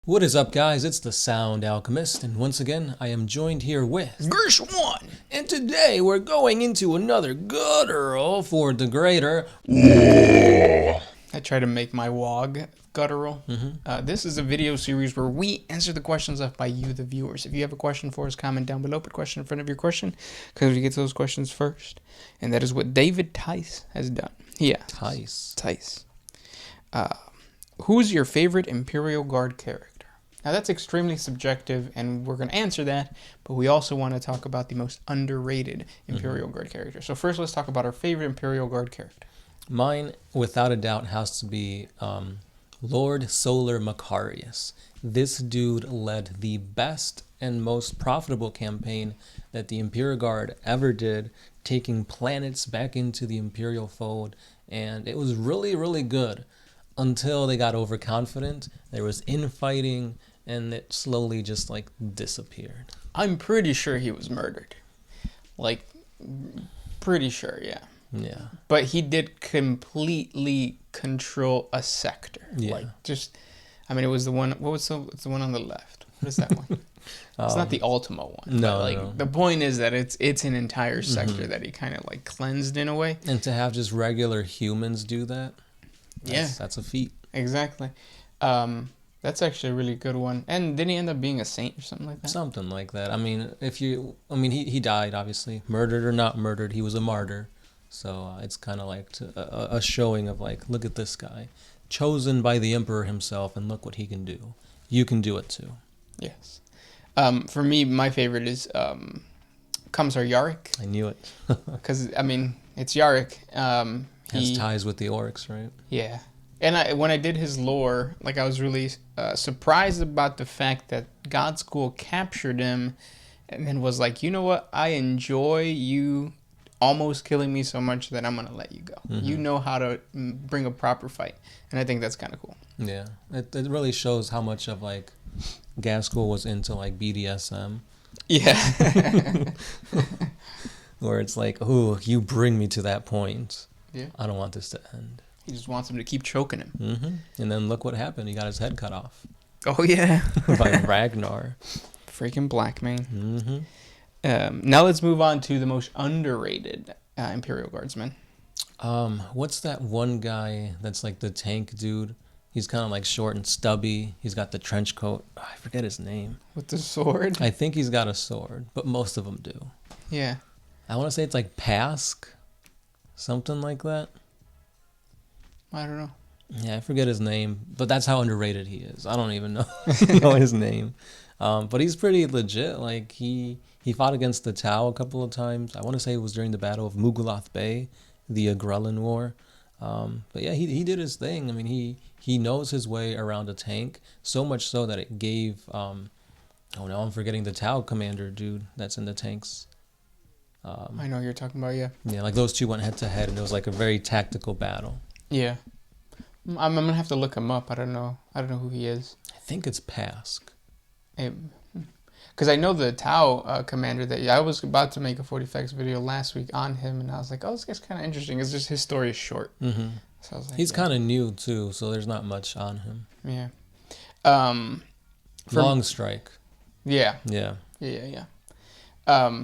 What is up, guys? It's the Sound Alchemist, and once again, I am joined here with Gersh1! and today we're going into another guttural for the greater. I try to make my WAAAGH guttural. This is a video series where we answer the questions left by you, the viewers. If you have a question for us, comment down below, put a question in front of your question, because we get to those questions first. And that is what David Tice has done. Yeah. Tice. Who's your favorite Imperial Guard character? Now that's extremely subjective, and we're going to answer that, but we also want to talk about the most underrated Imperial Guard character. So first, let's talk about our favorite Imperial Guard character. Mine, without a doubt, has to be Lord Solar Macarius. This dude led the best and most profitable campaign that the Imperial Guard ever did, taking planets back into the Imperial fold, and it was really, really good until they got overconfident. There was infighting, and it slowly just like disappeared. I'm pretty sure he was murdered. Like, pretty sure, yeah. Yeah. But he did completely control a sector. Yeah. Like, just, I mean, it was the one, it's the one on the left. What is that one? It's not the Ultima one. No, but like, no. the point is that it's an entire sector that he kind of like cleansed in a way. And to have just regular humans do that, that's a feat. Exactly. That's actually a really good one. And didn't he end up being a saint or something like that? Something like that. I mean, he died, obviously. Murdered or not murdered, he was a martyr. So it's kind of like a showing of like, look at this guy. Chosen by the Emperor himself, and look what he can do. You can do it too. Yes. For me, my favorite is Commissar Yarrick. I knew it. Because, I mean, it's Yarrick. Has ties with the Orcs, right? Yeah. And when I did his lore, like, I was really surprised about the fact that God School captured him and then was like, you know what? I enjoy you almost killing me so much that I'm going to let you go. You know how to bring a proper fight. And I think that's kind of cool. Yeah. It really shows how much of, like, Gaskell was into, like, BDSM. Yeah. Where it's like, oh, you bring me to that point. Yeah. I don't want this to end. He just wants him to keep choking him. And then look what happened. He got his head cut off. Oh, yeah. By Ragnar. Freaking Blackmane. Now let's move on to the most underrated Imperial Guardsman. What's that one guy that's like the tank dude? He's kind of like short and stubby. He's got the trench coat. Oh, I forget his name. With the sword? I think he's got a sword, but most of them do. Yeah. I want to say it's like Pask. Something like that. I don't know. Yeah, I forget his name, but that's how underrated he is. I don't even know, know his name. But he's pretty legit. Like, he fought against the Tau a couple of times. I want to say it was during the Battle of Mugulath Bay, the Agrellan War. But yeah, he did his thing. I mean, he knows his way around a tank, so much so that it gave... oh, no, I'm forgetting the Tau commander dude that's in the tanks. I know who you're talking about, yeah. Yeah, like those two went head-to-head, and it was like a very tactical battle. Yeah. I'm going to have to look him up. I don't know who he is. I think it's Pask. Because I know the Tau commander that I was about to make a 40X video last week on him, and I was like, oh, this guy's kind of interesting. It's just his story is short. So I was like, he's kind of new too, so there's not much on him. Yeah. Long strike. Yeah. Yeah.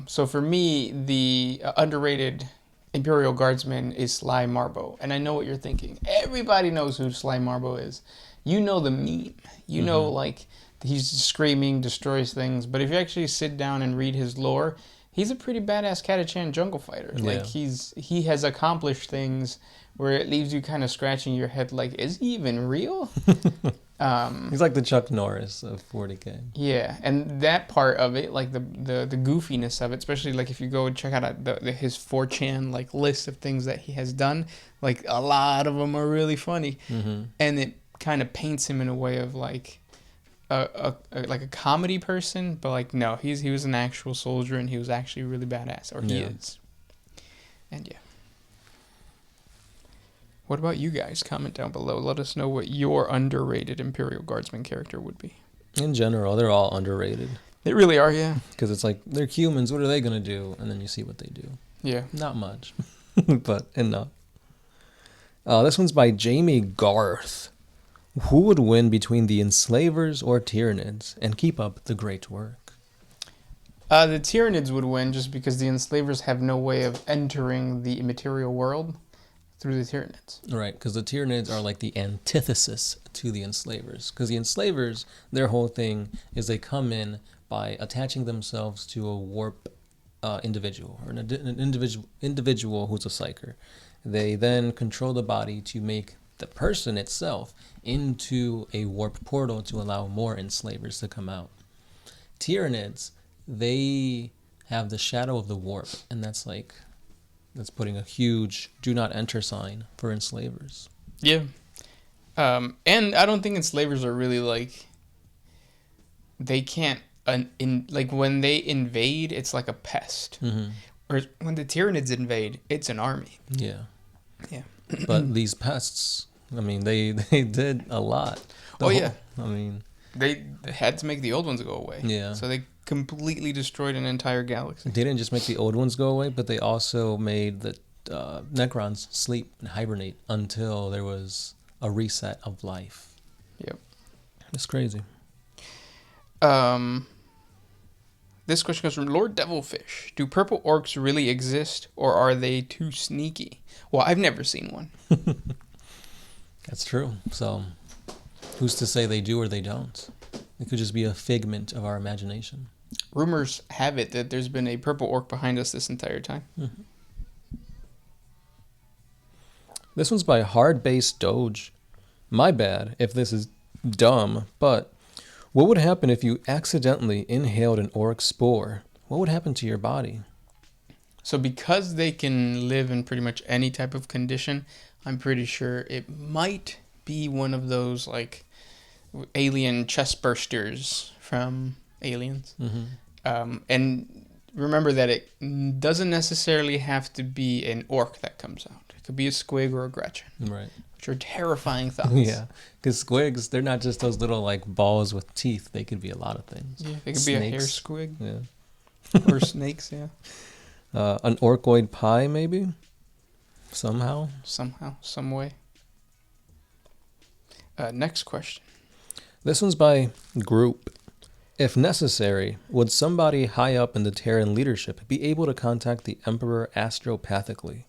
So for me, the underrated Imperial Guardsman is Sly Marbo. And I know what you're thinking. Everybody knows who Sly Marbo is. You know the meme. You know, like, he's screaming, destroys things. But if you actually sit down and read his lore, he's a pretty badass Catachan jungle fighter. Yeah. Like, he has accomplished things where it leaves you kind of scratching your head like, is he even real? He's like the Chuck Norris of 40K. Yeah, and that part of it, like the goofiness of it, especially like if you go check out his 4chan like list of things that he has done, like a lot of them are really funny, and it kind of paints him in a way of like a comedy person, but like no, he was an actual soldier and he was actually really badass, or he is, and yeah. What about you guys? Comment down below. Let us know what your underrated Imperial Guardsman character would be. In general, they're all underrated. They really are, yeah. Because it's like, they're humans, what are they going to do? And then you see what they do. Yeah. Not much, but enough. This one's by Jamie Garth. Who would win between the enslavers or Tyranids? And keep up the great work. The Tyranids would win just because the enslavers have no way of entering the immaterial world through the Tyranids. Right, because the Tyranids are like the antithesis to the enslavers. Because the enslavers, their whole thing is they come in by attaching themselves to a warp individual, or an individual who's a psyker. They then control the body to make the person itself into a warp portal to allow more enslavers to come out. Tyranids, they have the shadow of the warp, and that's putting a huge do not enter sign for enslavers. Yeah. And I don't think enslavers are really like, they can't, when they invade, it's like a pest. Mm-hmm. Or when the Tyranids invade, it's an army. Yeah. Yeah. But these pests, I mean, they did a lot. Yeah. I mean, they had to make the old ones go away. Yeah. So they completely destroyed an entire galaxy. they didn't just make the old ones go away, but they also made the Necrons sleep and hibernate until there was a reset of life. Yep. It's crazy. This question comes from Lord Devilfish. Do purple orcs really exist, or are they too sneaky? Well, I've never seen one. That's true. So, who's to say they do or they don't? It could just be a figment of our imagination. Rumors have it that there's been a purple orc behind us this entire time. Mm-hmm. This one's by Hard Base Doge. My bad if this is dumb, but what would happen if you accidentally inhaled an orc spore? What would happen to your body? So because they can live in pretty much any type of condition, I'm pretty sure it might be one of those like alien chest bursters from Aliens. Mm-hmm. And remember that it doesn't necessarily have to be an orc that comes out. It could be a squig or a Gretchen. Right. Which are terrifying thoughts. Yeah, because squigs, they're not just those little like balls with teeth. They could be a lot of things. Yeah, they could be a hair squig. Yeah. Or snakes, yeah. An orcoid pie, maybe? Somehow, some way. Next question. This one's by Group. If necessary, would somebody high up in the Terran leadership be able to contact the Emperor astropathically?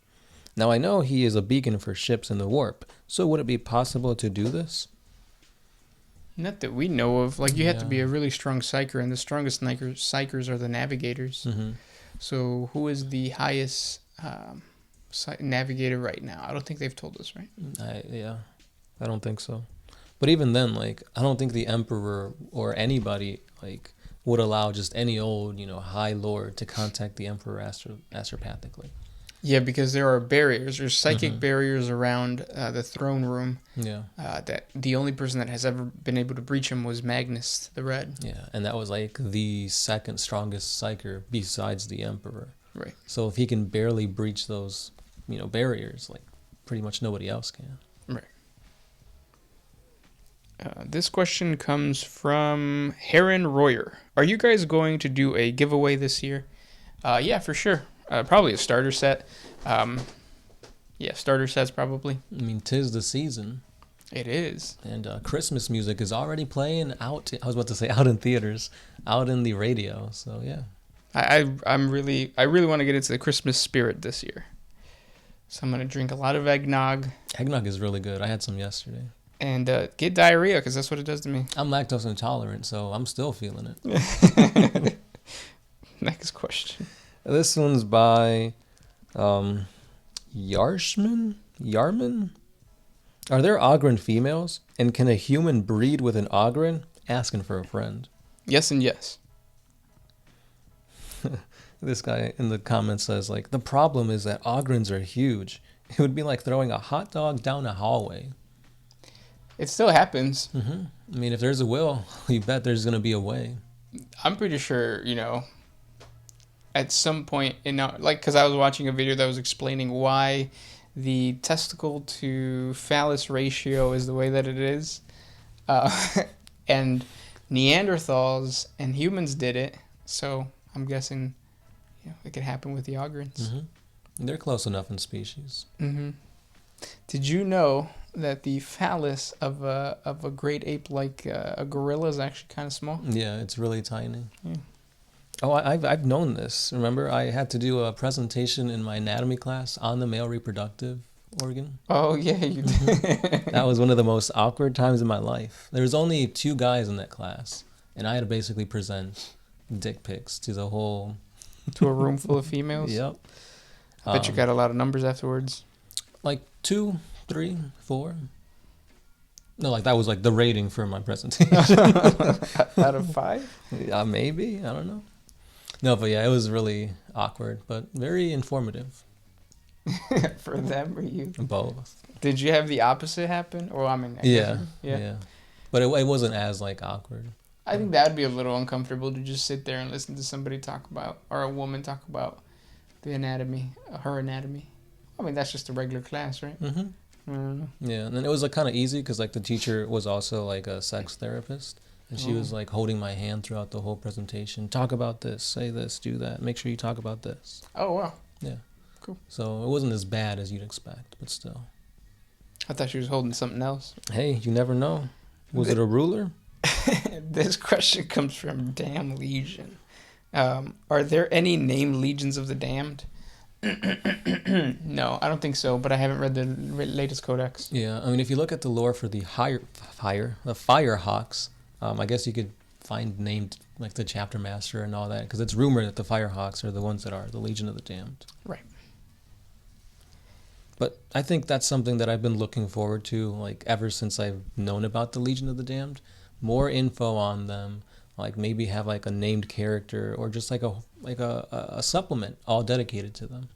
Now, I know he is a beacon for ships in the warp, so would it be possible to do this? Not that we know of. Like, you have to be a really strong psyker, and the strongest psykers are the navigators. Mm-hmm. So, who is the highest navigator right now? I don't think they've told us, right? I don't think so. But even then, like, I don't think the Emperor or anybody, like, would allow just any old, high lord to contact the Emperor astropathically. Yeah, because there are barriers. There's psychic barriers around the throne room. Yeah. That the only person that has ever been able to breach them was Magnus the Red. Yeah, and that was like the second strongest psyker besides the Emperor. Right. So if he can barely breach those, barriers, like pretty much nobody else can. Right. This question comes from Heron Royer. Are you guys going to do a giveaway this year? Yeah, for sure. Probably a starter set. Starter sets probably. I mean, 'tis the season. It is. And Christmas music is already playing out. I was about to say out in theaters, out in the radio. So yeah. I really want to get into the Christmas spirit this year. So I'm gonna drink a lot of eggnog. Eggnog is really good. I had some yesterday. And get diarrhea because that's what it does to me. I'm lactose intolerant, so I'm still feeling it. Next question. This one's by Yarman? Are there Ogren females? And can a human breed with an Ogren? Asking for a friend. Yes and yes. This guy in the comments says, like, the problem is that Ogrens are huge. It would be like throwing a hot dog down a hallway. It still happens. Mm-hmm. I mean, if there's a will, you bet there's going to be a way. I'm pretty sure, at some point because I was watching a video that was explaining why the testicle to phallus ratio is the way that it is, and Neanderthals and humans did it, so I'm guessing it could happen with the Ogrens. Mm-hmm. They're close enough in species. Mm-hmm. Did you know that the phallus of a great ape like a gorilla is actually kind of small? Yeah, it's really tiny. Yeah. Oh, I've known this. Remember, I had to do a presentation in my anatomy class on the male reproductive organ. Oh yeah, you did. That was one of the most awkward times in my life. There was only 2 guys in that class, and I had to basically present dick pics to the whole. To a room full of females. Yep. I bet you got a lot of numbers afterwards. Like 2, 3, 4. No, like that was like the rating for my presentation. Out of 5? Yeah, maybe. I don't know. No, but yeah, it was really awkward, but very informative. For them or you? Both. Did you have the opposite happen? Or I mean, Yeah. But it wasn't as like awkward. I think that would be a little uncomfortable to just sit there and listen to somebody talk about, or a woman talk about the anatomy, her anatomy. I mean, that's just a regular class, right? Mm-hmm. I don't know. Yeah, and then it was like kind of easy because like the teacher was also like a sex therapist, and she was like holding my hand throughout the whole presentation. Talk about this, say this, do that. Make sure you talk about this. Oh, wow. Yeah. Cool. So it wasn't as bad as you'd expect, but still. I thought she was holding something else. Hey, you never know. Was it a ruler? This question comes from Damn Legion. Are there any named legions of the damned? No, I don't think so, but I haven't read the latest codex. Yeah, I mean, if you look at the lore for the Firehawks, I guess you could find named like the chapter master and all that, because it's rumored that the Firehawks are the ones that are the Legion of the Damned. Right. But I think that's something that I've been looking forward to, like ever since I've known about the Legion of the Damned. More info on them, like maybe have like a named character or just like a supplement all dedicated to them.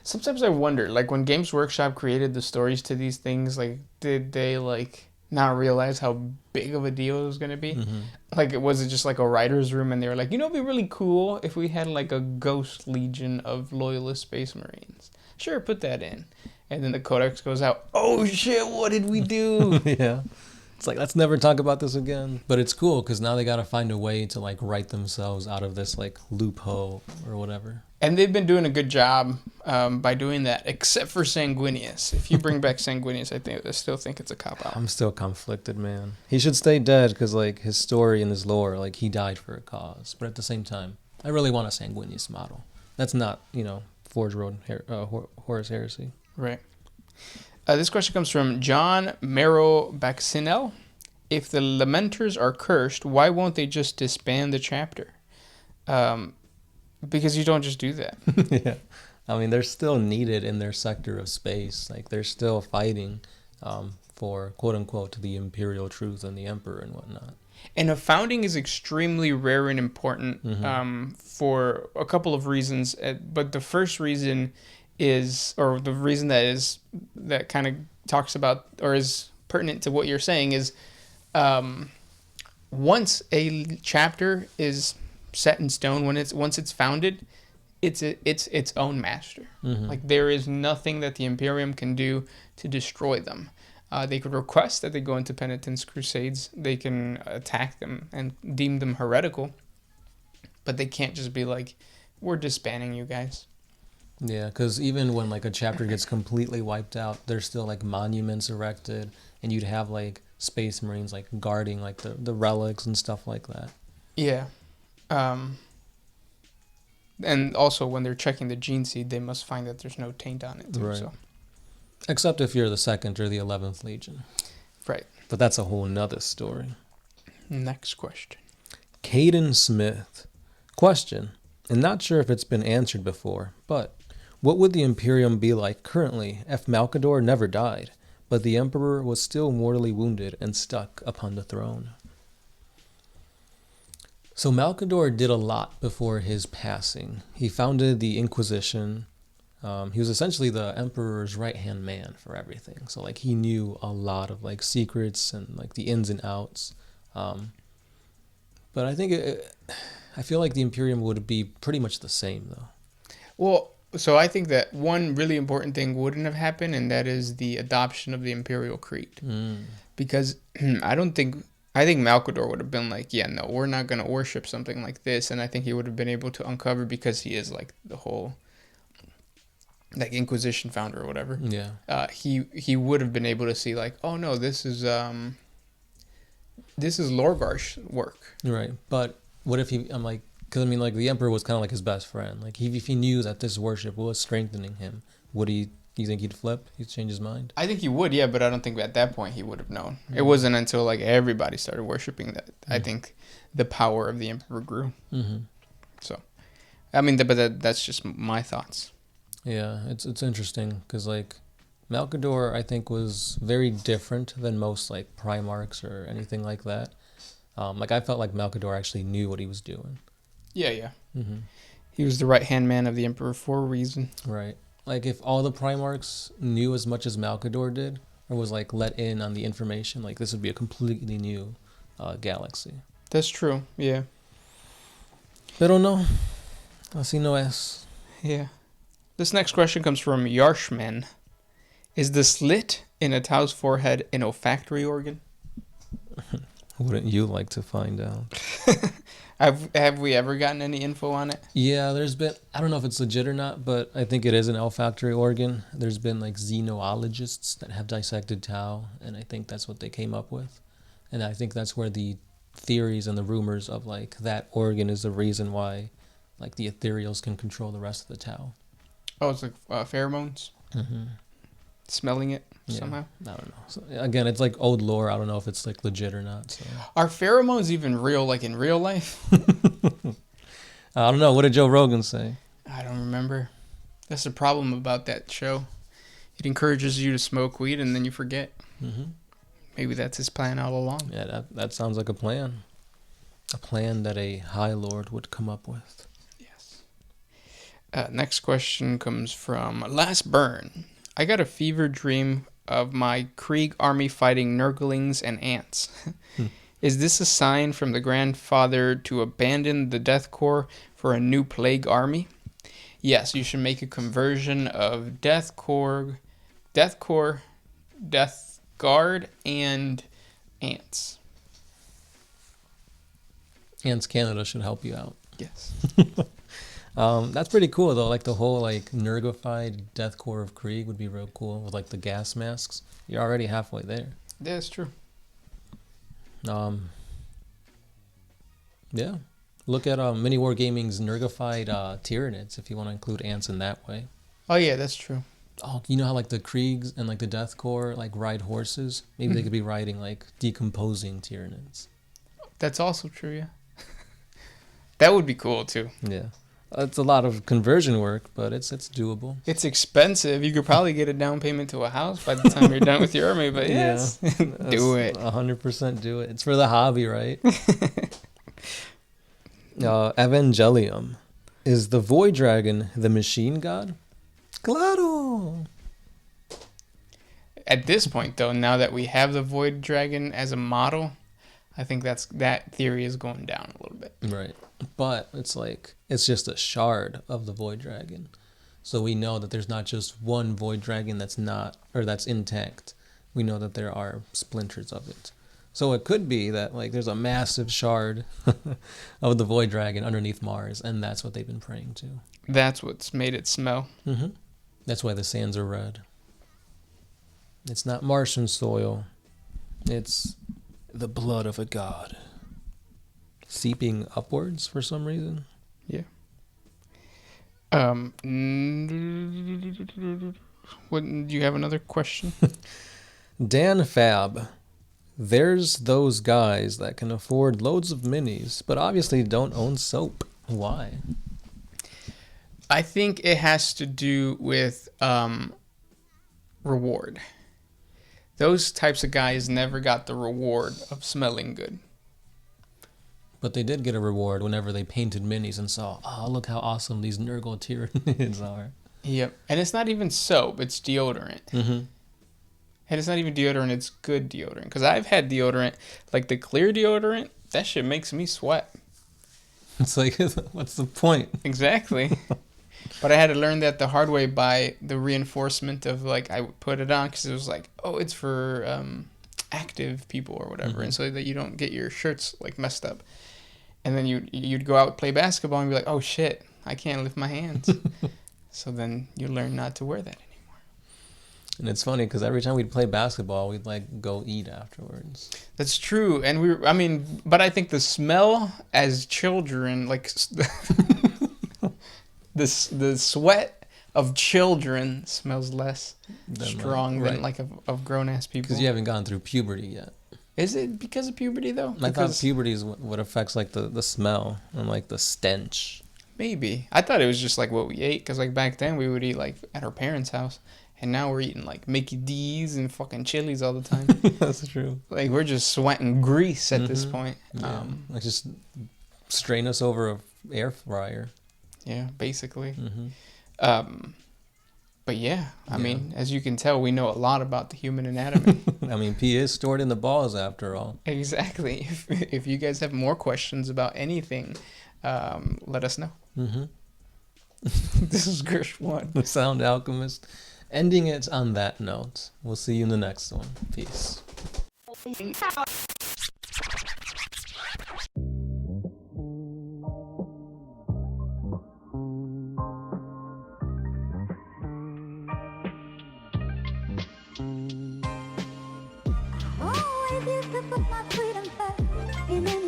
Sometimes I wonder, like when Games Workshop created the stories to these things, like did they like not realize how big of a deal it was going to be? Mm-hmm. Like was it just like a writer's room and they were like, it'd be really cool if we had like a ghost legion of loyalist space marines. Sure, put that in. And then the codex goes out, oh shit, what did we do? Yeah. It's like, let's never talk about this again. But it's cool because now they got to find a way to like write themselves out of this like loophole or whatever. And they've been doing a good job by doing that, except for Sanguinius. If you bring back Sanguinius, I still think it's a cop-out. I'm still conflicted, man. He should stay dead because like his story and his lore, like he died for a cause. But at the same time, I really want a Sanguinius model. That's not, Forge Road Horus Heresy. Right. This question comes from John Mero Baxinel. If the Lamenters are cursed, why won't they just disband the chapter? Because you don't just do that. Yeah. I mean, they're still needed in their sector of space. Like, they're still fighting for, quote-unquote, the Imperial truth and the Emperor and whatnot. And a founding is extremely rare and important for a couple of reasons. But the first reason is, or the reason that kind of talks about or is pertinent to what you're saying is, once a chapter is set in stone, once it's founded, it's its own master. Like there is nothing that the Imperium can do to destroy them. They could request that they go into penitence crusades. They can attack them and deem them heretical, but they can't just be like, we're disbanding you guys. Yeah, because even when like a chapter gets completely wiped out, there's still like monuments erected, and you'd have like space marines like guarding like the relics and stuff like that. Yeah. And also when they're checking the gene seed, they must find that there's no taint on it too. Right. So. Except if you're the 2nd or the 11th Legion. Right. But that's a whole nother story. Next question. Caden Smith. Question, and not sure if it's been answered before, but what would the Imperium be like currently if Malkador never died, but the Emperor was still mortally wounded and stuck upon the throne? So Malkador did a lot before his passing. He founded the Inquisition. He was essentially the Emperor's right-hand man for everything. So like he knew a lot of like secrets and like the ins and outs. But I think I feel like the Imperium would be pretty much the same though. Well, so I think that one really important thing wouldn't have happened, and that is the adoption of the Imperial Creed. Because I think Malkador would have been like, yeah, no, we're not going to worship something like this. And I think he would have been able to uncover, because he is like the whole like Inquisition founder or whatever, Yeah. he would have been able to see like, oh no, this is Lorgar's work. Right. But what if I'm like, because I mean, like the emperor was kind of like his best friend. Like if he knew that this worship was strengthening him, would he? You think he'd flip? He'd change his mind? I think he would, yeah, but I don't think at that point he would have known. It wasn't until like everybody started worshiping that I think the power of the emperor grew. Mm-hmm. So, I mean, that's just my thoughts. Yeah, it's interesting because like Malcador, I think, was very different than most like Primarchs or anything like that. Like I felt like Malcador actually knew what he was doing. Yeah. Mm-hmm. He was the right hand man of the emperor for a reason. Right. Like if all the Primarchs knew as much as Malcador did, or was like let in on the information, like this would be a completely new galaxy. That's true. Yeah. Pero no, así no es. Yeah. This next question comes from Yarshman. Is the slit in a Taos forehead an olfactory organ? Wouldn't you like to find out? Have we ever gotten any info on it? Yeah, there's been, I don't know if it's legit or not, but I think it is an olfactory organ. There's been like xenologists that have dissected Tau, and I think that's what they came up with. And I think that's where the theories and the rumors of like that organ is the reason why like the ethereals can control the rest of the Tau. Oh, it's like pheromones? Mm-hmm. Smelling it somehow? I don't know. So, again, it's like old lore. I don't know if it's like legit or not. So. Are pheromones even real, like in real life? I don't know. What did Joe Rogan say? I don't remember. That's the problem about that show. It encourages you to smoke weed and then you forget. Mm-hmm. Maybe that's his plan all along. Yeah, that sounds like a plan. A plan that a High Lord would come up with. Yes. Next question comes from Last Burn. I got a fever dream of my Krieg army fighting Nurglings and ants. Is this a sign from the grandfather to abandon the Death Corps for a new plague army? Yes, you should make a conversion of Death Corps, Death Guard, and ants. Ants Canada should help you out. Yes. That's pretty cool though. Like the whole like Nurgified Death Corps of Krieg would be real cool with like the gas masks. You're already halfway there. Yeah, that's true. Yeah. Look at Mini War Gaming's Nurgified Tyranids if you want to include ants in that way. Oh yeah, that's true. Oh, you know how like the Kriegs and like the Death Corps like ride horses? Maybe they could be riding like decomposing Tyranids. That's also true, yeah. That would be cool too. Yeah. It's a lot of conversion work, but it's doable. It's expensive. You could probably get a down payment to a house by the time you're done with your army, but yes, do it. 100% do it. It's for the hobby, right? Evangelium. Is the Void Dragon the machine god? Claro! At this point, though, now that we have the Void Dragon as a model, I think that theory is going down a little bit. Right. But it's like, it's just a shard of the Void Dragon. So we know that there's not just one Void Dragon that's intact. We know that there are splinters of it. So it could be that like there's a massive shard of the Void Dragon underneath Mars, and that's what they've been praying to. That's what's made it smell. Mm-hmm. That's why the sands are red. It's not Martian soil. It's the blood of a god. Seeping upwards for some reason. Yeah. What, do you have another question? Dan Fab. There's those guys that can afford loads of minis, but obviously don't own soap. Why? I think it has to do with reward. Those types of guys never got the reward of smelling good. But they did get a reward whenever they painted minis and saw, oh, look how awesome these Nurgle Tyranids are. Yep. And it's not even soap, it's deodorant. Mm-hmm. And it's not even deodorant, it's good deodorant. Because I've had deodorant, like the clear deodorant, that shit makes me sweat. It's like, what's the point? Exactly. But I had to learn that the hard way by the reinforcement of, like, I would put it on because it was like, oh, it's for active people or whatever. Mm-hmm. And so that you don't get your shirts, like, messed up. And then you'd go out and play basketball and be like, oh, shit, I can't lift my hands. So then you learn not to wear that anymore. And it's funny because every time we'd play basketball, we'd like go eat afterwards. That's true. And but I think the smell as children, like the sweat of children smells less strong than like of grown ass people. Because you haven't gone through puberty yet. Is it because of puberty though? I thought puberty is what affects like the smell and like the stench. Maybe. I thought it was just like what we ate, because like back then we would eat like at our parents' house. And now we're eating like Mickey D's and fucking Chili's all the time. That's true. Like we're just sweating grease at this point. Yeah. Like just strain us over a air fryer. Yeah, basically. But yeah, I mean, as you can tell, we know a lot about the human anatomy. I mean, pee is stored in the balls after all. Exactly. If you guys have more questions about anything, let us know. This is Gersh 1. The Sound Alchemist. Ending it on that note. We'll see you in the next one. Peace. Always used to put my freedom first.